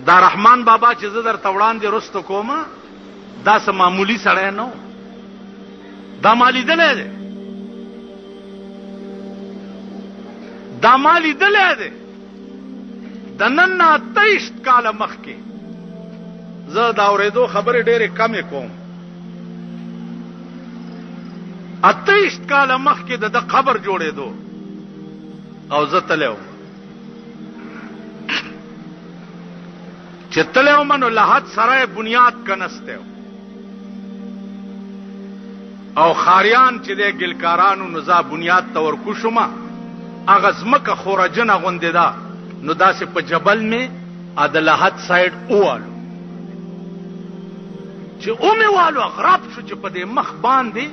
دا رحمان بابا چې زه درته وړاندې رستو کومه دا څه معمولي سړی نه و، دا ما لیدلی دی، دا ما لیدلی دی. د نن نه 28 کاله مخکې زه د اورېدو خبرې ډېرې کمې کوم. 28 کاله مخکې د قبر جوړېدو او زه تلی وم چې تلی وم نو لحد سرای بنیاد کنستی و او خاریان چې دی ګلکارانو نو زه بنیاد ته ورکوشمه. هغه ځمکه خورجنه غوندې ده نو داسې په جبل مې د لحد سایډ ووالو چې اومې والو غراب شو چې په دې مخ باندې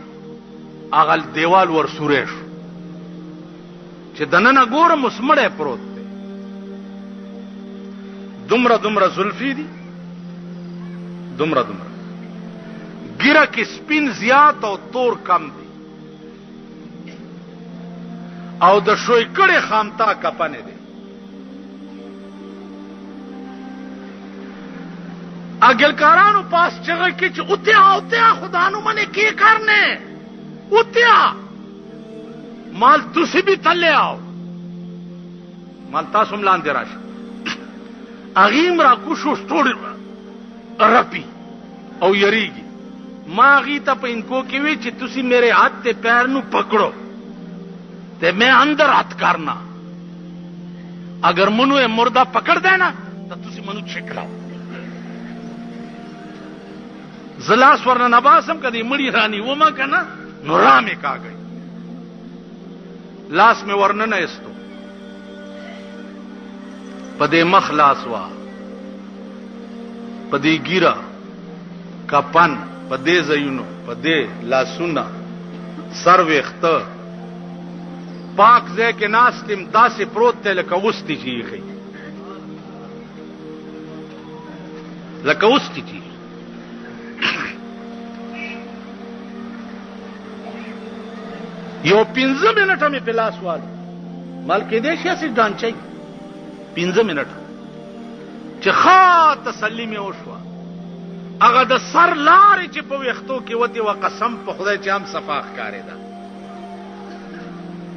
هغه دیوال ورسوری شو چې دننه ګورم اوس مړی پروت دی. دومره دومره زلفې دي، دومره دومره ګیره کې سپین زیات او تور کم دی او د شوی کړې خامتا کپنې دی. اگلکارانو پاس چغه کې چې اوتیا خدانو منه کی کرنے اوتیا مال تسی بھی تلے آؤ مال تاسو ملان دی راشه اغیم را کوشو سټوډ رپی او یریږي. ما غی ته په انکو کې وی چې تسی میرے ہاتھ تے پیر نو پکڑو تے میں اندر ہاتھ کرنا اگر منو مردہ پکڑ دینا تو تسی منو چھکلاو زلاس ورنه نباسم کدی مړی رانی وما کنه نو رامې کاږي لاس میں ورنه نه استو پدې مخ لاس وا پدې ګیرا کپن پدې زینو پدې لاسونه سر وخته پاک ځای کې ناستم داسې پروت ته لکه وستي چیخي لکه وستي چی یو 15 منټه مې په لاس والو مال کې دې شي چې ډانچي 15 منټه چې ښه تسلی مې وشوه. هغه د سر لارې چې په ویښتو کې وتی و قسم په خدای چې هم صفا ښکارېده.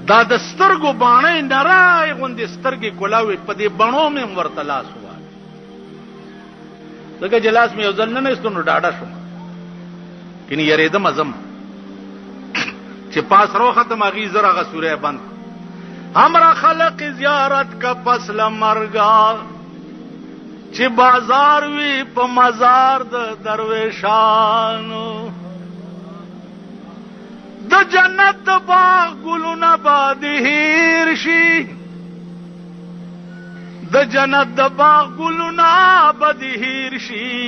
دا د سترګو باڼې نری غوندې سترګې کولاوې په دې بڼو مې ورته لاس ووالو ځکه چې لاس مې یو ځل نه ایستو نو ډاډه شوم کني یریدم ازم چې پاس رو ختم اغي زر هغه سوره بند हमरा خلق زیارت کا پس لمرگا چې بازار وی په مزار د درویشانو د جنت باغ ګلونه باد هیر شي د جنت باغ ګلونه باد هیر شي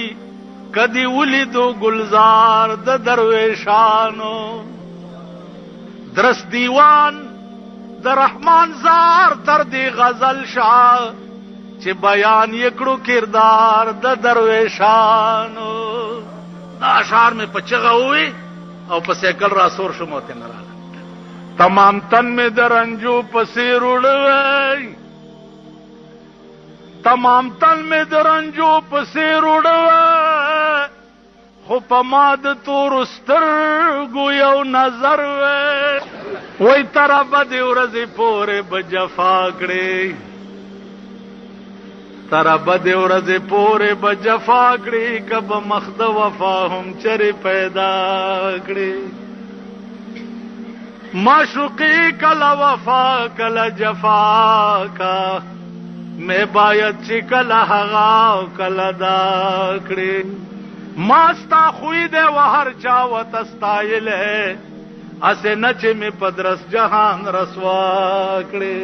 کدی ولیدو گلزار د درویشانو درس دیوان د رحمان زار تر دی غزل شاه چې بیان یکړو کردار د درویشانو. دا اشعار میں پچغه ہوئی او په سیکل را سور شمو ته نراله تمام تن میں درنجو پسیر اڑوي تمام تن میں درنجو پسیر اڑوي خو په ما د تور سترګو یو نظر وای تر بد ورځې پورې بجفا کړې تر بد ورځې پورې بجفا کړې کب مخد وفا هم چرې پیدا کړې معشوقی کلا وفا کلا جفا کا میں باید چې کلا هغا کلا دا کړې ماستا خوی دے و ہر چاوت استائل ہے اسے نچ میں پدرس جہان رسوا کڑے.